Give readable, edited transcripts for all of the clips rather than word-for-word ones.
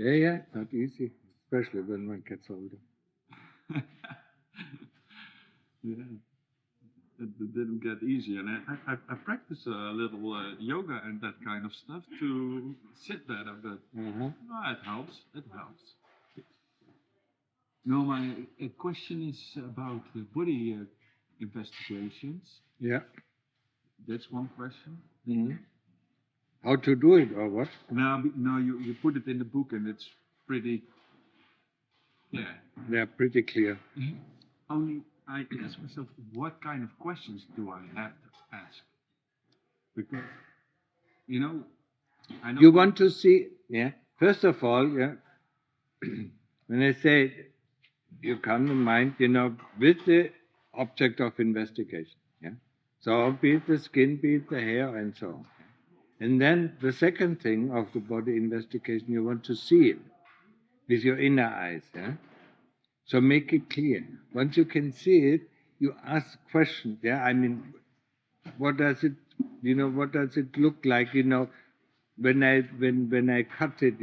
Yeah, not easy, especially when one gets older. Yeah, it didn't get easier. And I practice a little yoga and that kind of stuff to sit better, but no, it helps. It helps. No, my question is about the body investigations. Yeah. That's one question. Mm-hmm. How to do it or what? No, you put it in the book and it's pretty, yeah. They're pretty clear. Only I ask myself, what kind of questions do I have to ask? Because, I know. You want to see, yeah. First of all, yeah. When I say you come in mind, with the object of investigation, yeah. So be it the skin, be it the hair, and so on. And then the second thing of the body investigation, you want to see it with your inner eyes, yeah. So make it clear. Once you can see it, you ask questions. Yeah, I mean, what does it, what does it look like? When I cut it,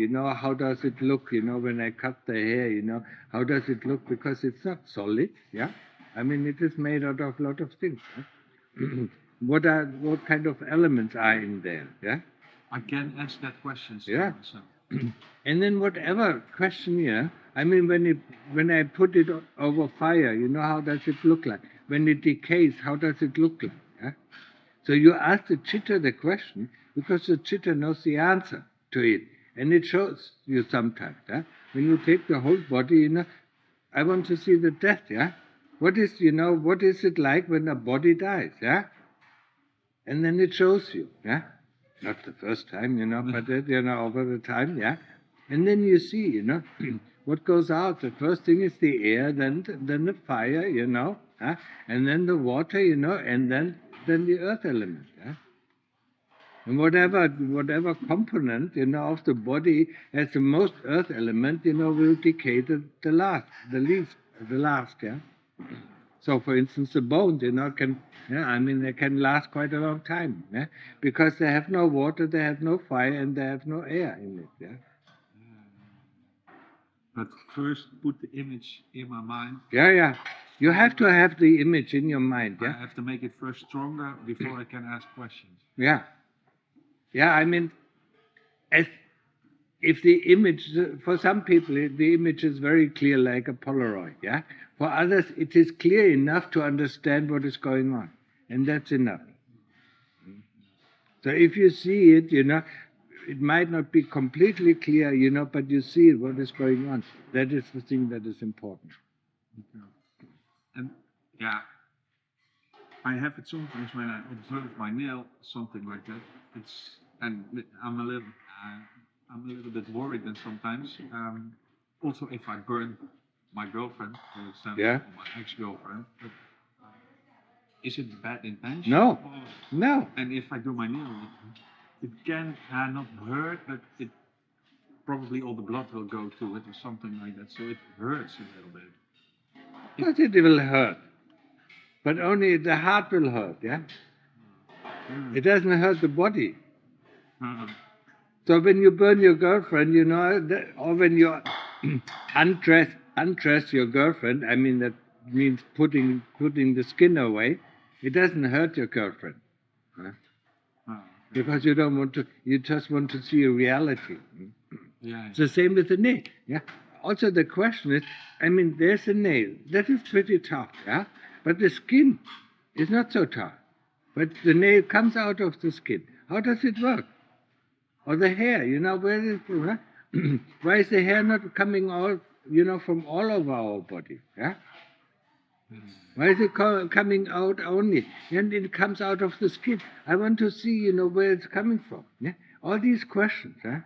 how does it look? When I cut the hair, how does it look? Because it's not solid. Yeah, I mean, it is made out of a lot of things. Yeah? What kind of elements are in there? Yeah. I can ask that question to myself. And then whatever question here, I mean, when I put it over fire, how does it look like? When it decays, how does it look like? Yeah? So you ask the chitta the question because the chitta knows the answer to it, and it shows you sometimes. Yeah? When you take the whole body, I want to see the death. Yeah, what is it like when a body dies? Yeah, and then it shows you. Yeah. Not the first time, but over the time, yeah. And then you see, what goes out. The first thing is the air, then the fire, and then the water, and then the earth element, yeah. And whatever component, of the body has the most earth element, will decay the last, yeah. So, for instance, the bones, they can last quite a long time, yeah? Because they have no water, they have no fire, and they have no air in it, yeah. But first, put the image in my mind. Yeah. You have to have the image in your mind, yeah. I have to make it first stronger before I can ask questions. Yeah. I mean, if the image, for some people, the image is very clear, like a Polaroid, yeah. For others, it is clear enough to understand what is going on, and that's enough. So if you see it, it might not be completely clear, but you see what is going on. That is the thing that is important. Okay. And yeah, I have it sometimes when I observe my nail, something like that. And I'm a little bit worried then sometimes. Also, if I burn my girlfriend, for example, Yeah. or my ex-girlfriend, is it bad intention? No. And if I do my nail, it can not hurt, but it probably all the blood will go to it or something like that. So it hurts a little bit. But it will hurt. But only the heart will hurt, yeah? It doesn't hurt the body. So when you burn your girlfriend, or when you undress your girlfriend, I mean, that means putting the skin away, it doesn't hurt your girlfriend. Huh? Because you just want to see a reality. Yeah. It's the same with the nail. Yeah. Also, the question is, I mean, there's a nail that is pretty tough, yeah, but the skin is not so tough. But the nail comes out of the skin. How does it work? Or the hair, where is it? Huh? Why is the hair not coming out, from all over our body? Yeah. Why is it coming out only? And it comes out of the skin. I want to see, where it's coming from. Yeah? All these questions, huh?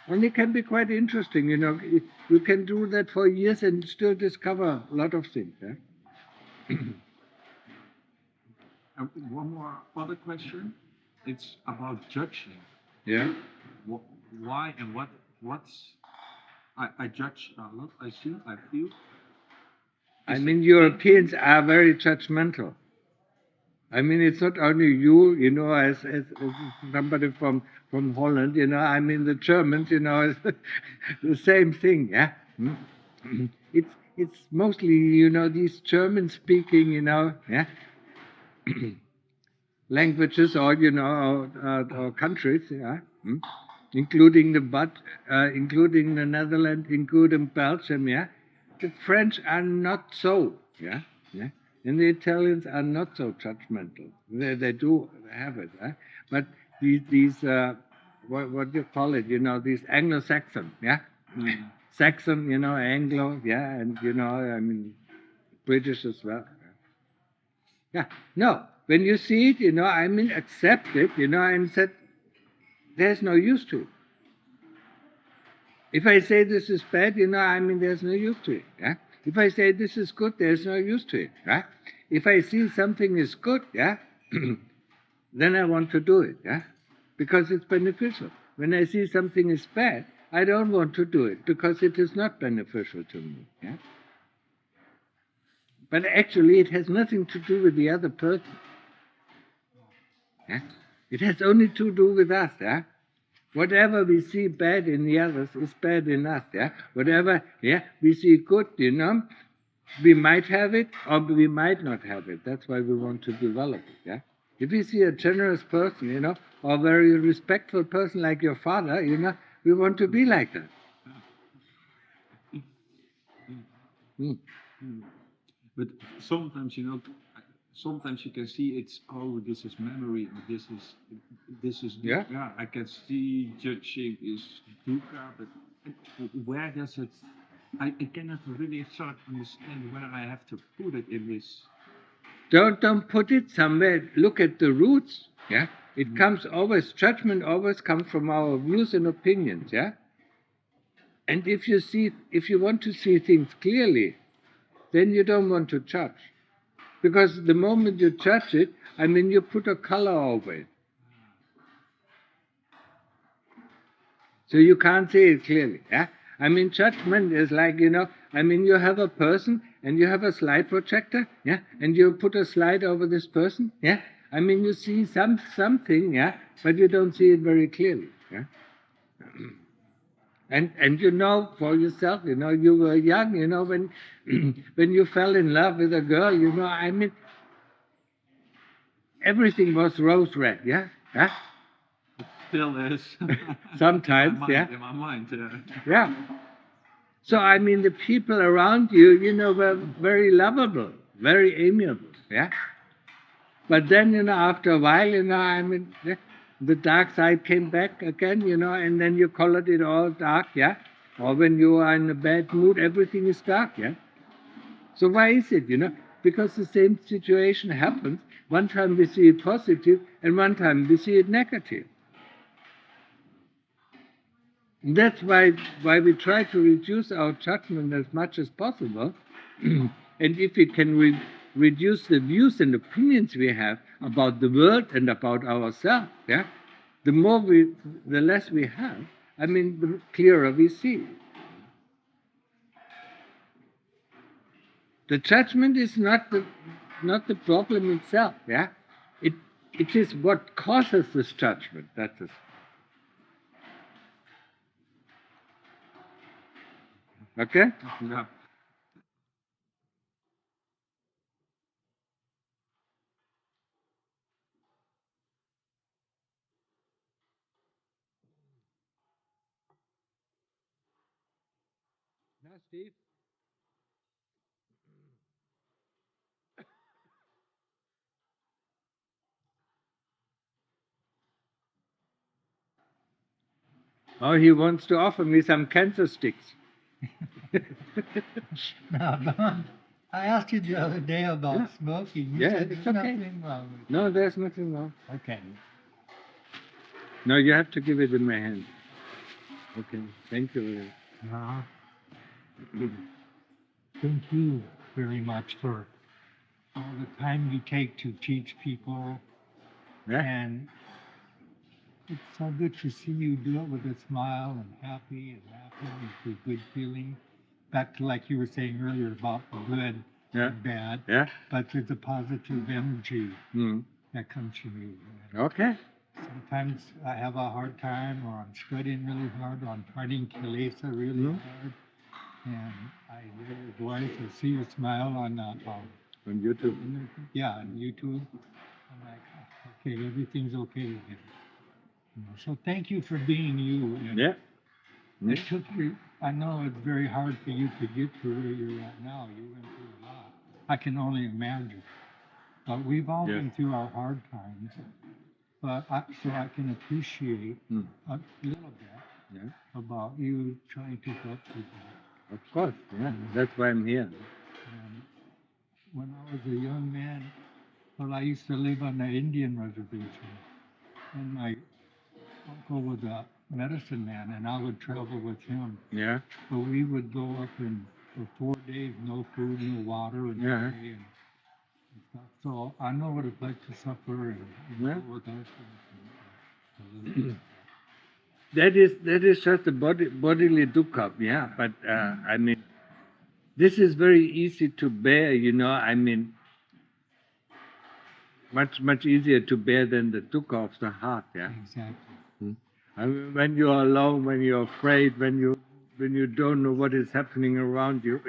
And it can be quite interesting, You can do that for years and still discover a lot of things. Yeah? One more other question. It's about judging. Yeah. Why and what's I judge a lot. I see. I feel. I mean, Europeans are very judgmental. I mean, it's not only you, as somebody from Holland, I mean, the Germans, is the same thing, yeah? Hmm? It's mostly, these German-speaking, yeah, languages or, or countries, yeah? Including including the Netherlands, including Belgium, yeah? The French are not so, yeah? Yeah? And the Italians are not so judgmental. They do have it, but these what do you call it? These Anglo-Saxon, yeah, Saxon, Anglo, yeah, and I mean British as well. Yeah, no. When you see it, I mean accept it, and said there's no use to it. If I say this is bad, I mean there's no use to it. Yeah. If I say this is good, there's no use to it. Yeah? If I see something is good, yeah, then I want to do it, yeah, because it's beneficial. When I see something is bad, I don't want to do it because it is not beneficial to me. Yeah? But actually, it has nothing to do with the other person. Yeah? It has only to do with us. Yeah? Whatever we see bad in the others is bad in us. Yeah? Whatever we see good, we might have it or we might not have it. That's why we want to develop it. Yeah? If you see a generous person, or a very respectful person like your father, we want to be like that. Mm. But sometimes, sometimes you can see it's, oh, this is memory, or this is Yeah. I can see judging is dukkha, but where does it? I cannot really sort of understand where I have to put it in this. Don't put it somewhere. Look at the roots. Yeah. It comes always. Judgment always comes from our views and opinions. Yeah. And if you want to see things clearly, then you don't want to judge. Because the moment you judge it, I mean, you put a color over it. So you can't see it clearly. Yeah? I mean, judgment is like, I mean, you have a person and you have a slide projector, yeah, and you put a slide over this person, yeah. I mean, you see something, yeah, but you don't see it very clearly, yeah. And for yourself, you were young, when when you fell in love with a girl, I mean, everything was rose red, yeah, yeah. Still is. Sometimes, in my mind, yeah. So, I mean, the people around you, were very lovable, very amiable, yeah? But then, after a while, I mean, the dark side came back again, and then you colored it all dark, yeah? Or when you are in a bad mood, everything is dark, yeah? So why is it, Because the same situation happens. One time we see it positive, and one time we see it negative. And that's why we try to reduce our judgment as much as possible. And if we can reduce the views and opinions we have about the world and about ourselves, yeah, the less we have, I mean, the clearer we see. The judgment is not the problem itself, yeah. It is what causes this judgment. That's it. Okay? Yeah. Now, Steve. Oh, he wants to offer me some cancer sticks. Now, Don, I asked you the other day about smoking. You said it's there's okay. nothing wrong with it. No, there's nothing wrong. Okay. No, you have to give it in my hand. Okay, thank you. Thank you very much for all the time you take to teach people Yeah. and it's so good to see you do it with a smile and happy and laughing and with good feeling. Back to like you were saying earlier about good and bad, but there's a positive energy that comes from you. Okay. Sometimes I have a hard time, or I'm studying really hard, or I'm fighting kilesa really hard, and I hear your voice or see your smile on YouTube. Yeah, on YouTube. I'm like, okay, everything's okay again. So thank you for being you. And it took you. I know it's very hard for you to get to where you're at now. You went through a lot. I can only imagine. But we've all been through our hard times. But so I can appreciate a little bit about you trying to help people. Of course, that's why I'm here. And when I was a young man, well, I used to live on the Indian reservation, and my uncle was a medicine man, and I would travel with him. Yeah. So we would go up and for 4 days, no food, no water, and and stuff. So I know what it's like to suffer and go without That is just a bodily dukkha, But I mean, this is very easy to bear, I mean, much easier to bear than the dukkha of the heart, Exactly. I mean, when you are alone, when you're afraid, when you don't know what is happening around you,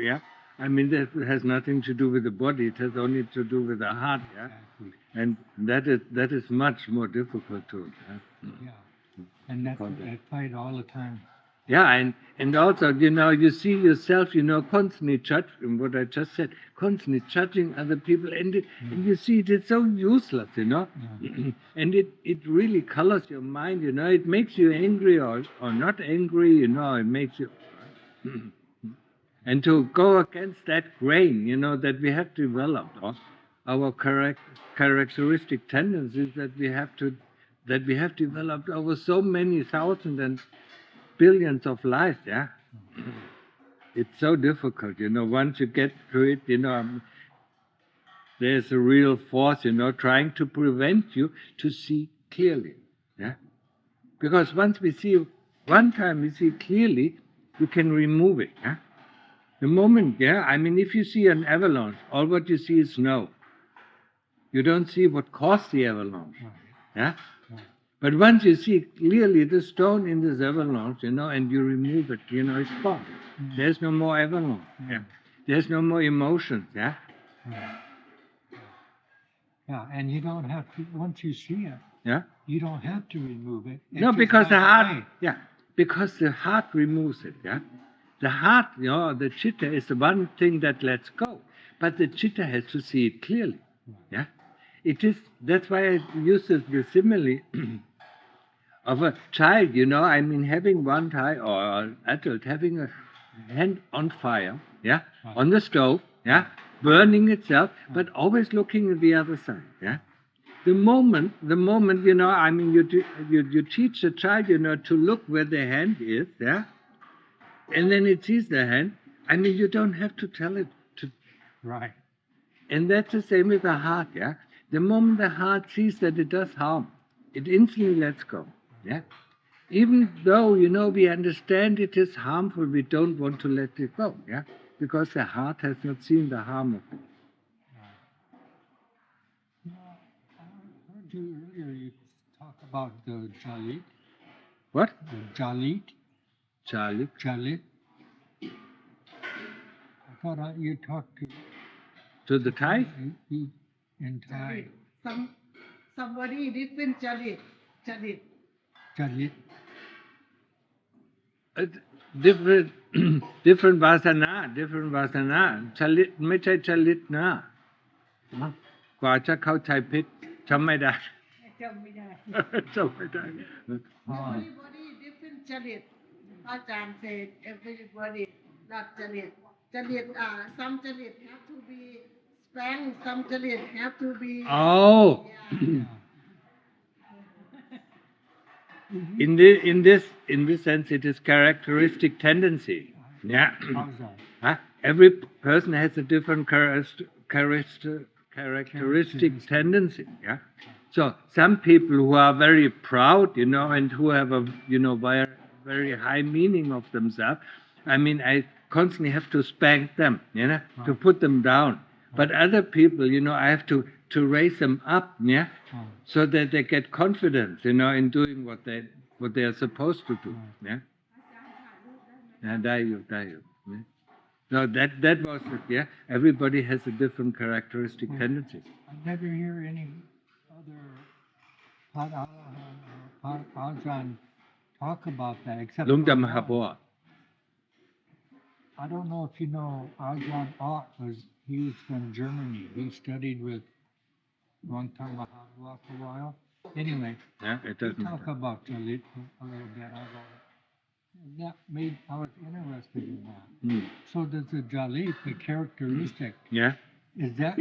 I mean, that has nothing to do with the body. It has only to do with the heart, Exactly. And that is much more difficult to. And that's what I fight all the time. Yeah, and also, you see yourself, constantly judging what I just said, constantly judging other people, and you see it's so useless, and it really colors your mind, it makes you angry or not angry, it makes you, and to go against that grain, that we have developed, our characteristic tendencies that we have developed over so many thousands and billions of lives, It's so difficult, once you get through it, there's a real force, trying to prevent you to see clearly, Because one time we see clearly, we can remove it, The moment, I mean, if you see an avalanche, all what you see is snow. You don't see what caused the avalanche, But once you see clearly the stone in this avalanche, and you remove it, it's gone. There's no more avalanche. There's no more emotions. Yeah, and you don't have to, once you see it, you don't have to remove it. No, because the heart, because the heart removes it. The heart, the chitta is the one thing that lets go, but the chitta has to see it clearly. It is. That's why I use the simile of a child, I mean, having one child or an adult having a hand on fire, on the stove, burning itself, but always looking at the other side, The moment, I mean, you teach the child, to look where the hand is, and then it sees the hand. I mean, you don't have to tell it to. Right. And that's the same with the heart, The moment the heart sees that it does harm, it instantly lets go, Even though, we understand it is harmful, we don't want to let it go, Because the heart has not seen the harm of it. I heard you earlier, you talk about the Jalit. What? The Jalit. Jalit. I thought you talked to the Thai? In Thai. Somebody different Jalit. Jalit. Different vasana. Chalit ไม่ใช่ chalit นะกว่าจะเข้าใจผิดจำไม่ได้ Everybody different Jalit. Ajahn said everybody not Jalit. Some Jalit have to be spanked. Some Jalit have to be. Oh. In this sense, it is characteristic tendency. Every person has a different characteristic tendency. So some people who are very proud, and who have a, very, very high meaning of themselves, I constantly have to spank them, to put them down. But other people, I have to raise them up, so that they get confidence, in doing what they are supposed to do, yeah. No, that was it, yeah. Everybody has a different characteristic tendency. I never hear any other Pat Alahan or Pat Ajahn talk about that except Lungta for one. Mahaboa. I don't know if you know Ajahn Ott he was from Germany. He studied with Khongtong Mahaboa for a while. Anyway, Yeah, it he doesn't talk matter. about a little bit. I was interested in that. So does the Jalit, the characteristic, Yeah. is that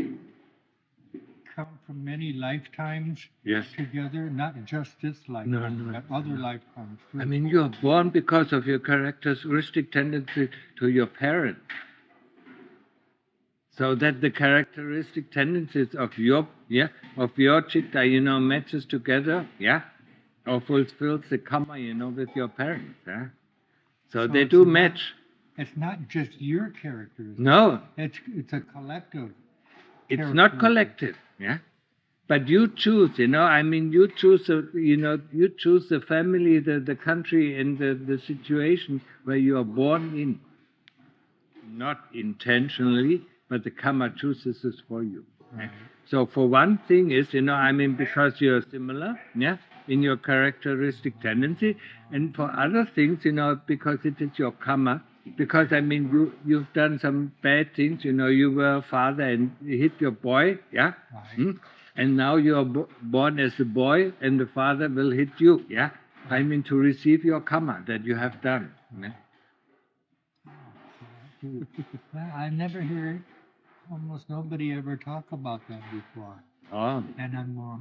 come from many lifetimes Yes. together? Not just this lifetime, but other lifetimes too. You are born because of your characteristic tendency to your parents. So that the characteristic tendencies of your chitta, matches together, or fulfills the karma, with your parents, So they do match. It's not just your characteristic. No, It's a collective. it's not collective, But you choose, you choose, you choose the family, the country, and the situation where you are born in. Not intentionally, but the karma chooses this for you. Right. So for one thing is, because you're similar, in your characteristic tendency, and for other things, because it is your karma, because you've done some bad things, you were a father and hit your boy, Right. And now you are born as a boy, and the father will hit you, to receive your karma that you have done. Well, I never heard almost nobody ever talk about that before. Oh. And I'm more,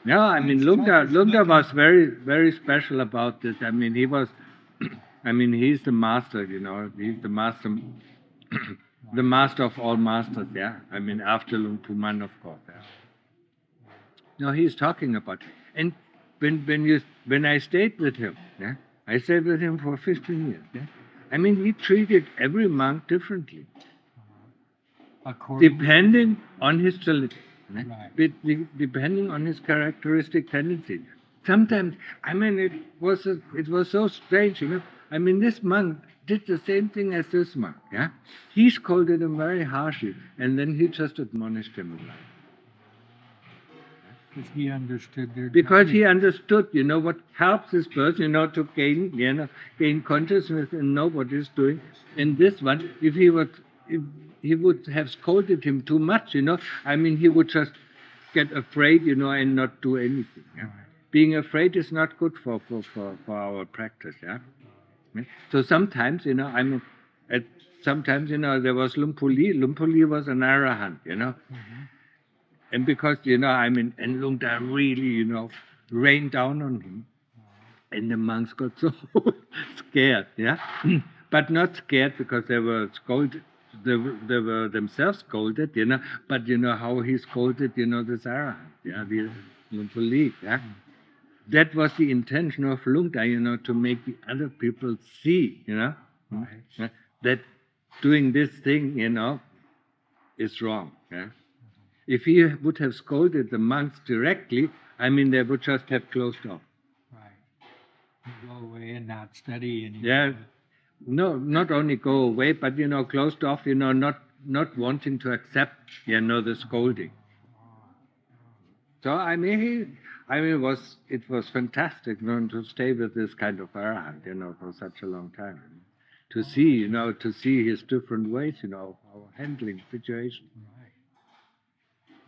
No, Lungta was very, very special about this. He was, he's the master, he's the master, the master of all masters, after Luang Pu Man, of course. No, he's talking about it. And when I stayed with him, I stayed with him for 15 years, he treated every monk differently. Depending on his talent, depending on his characteristic tendencies. Sometimes, it was so strange, this monk did the same thing as this monk, He scolded him very harshly, and then he just admonished him. Because he understood their Because he understood, what helps this person, to gain consciousness and know what he's doing. And this one, if he would have scolded him too much, he would just get afraid, and not do anything. Right. Being afraid is not good for our practice, So sometimes, sometimes, there was Luang Pu Li. Luang Pu Li was an arahant, And because, and Lungta really, rained down on him. And the monks got so scared, But not scared because they were scolded. They were themselves scolded, But how he scolded, the Sarah, the Luang Pu Li, That was the intention of Lungta, to make the other people see, that doing this thing, is wrong, If he would have scolded the monks directly, they would just have closed off. Right. Go away and not study anymore. Yeah. No, not only go away, but, closed off, not wanting to accept, the scolding. So, it was fantastic, to stay with this kind of arahant, for such a long time. To see his different ways, of handling situations. Right.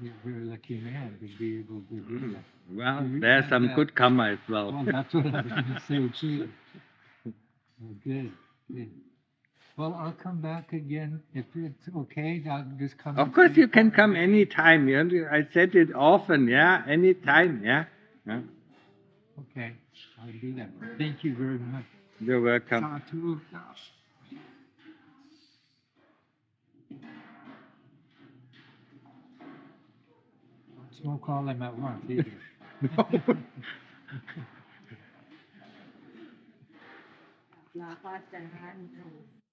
You're a very lucky man to be able to do that. Well, there's some good karma as well. Well, that's what I was going to say too. Well, good. Well, I'll come back again if it's okay. I'll just come. Of course, you can come anytime. I said it often. Anytime. Okay, I'll do that. Thank you very much. You're welcome. Sadhu. smoke all them at once either. No. ลาพระอาจารย์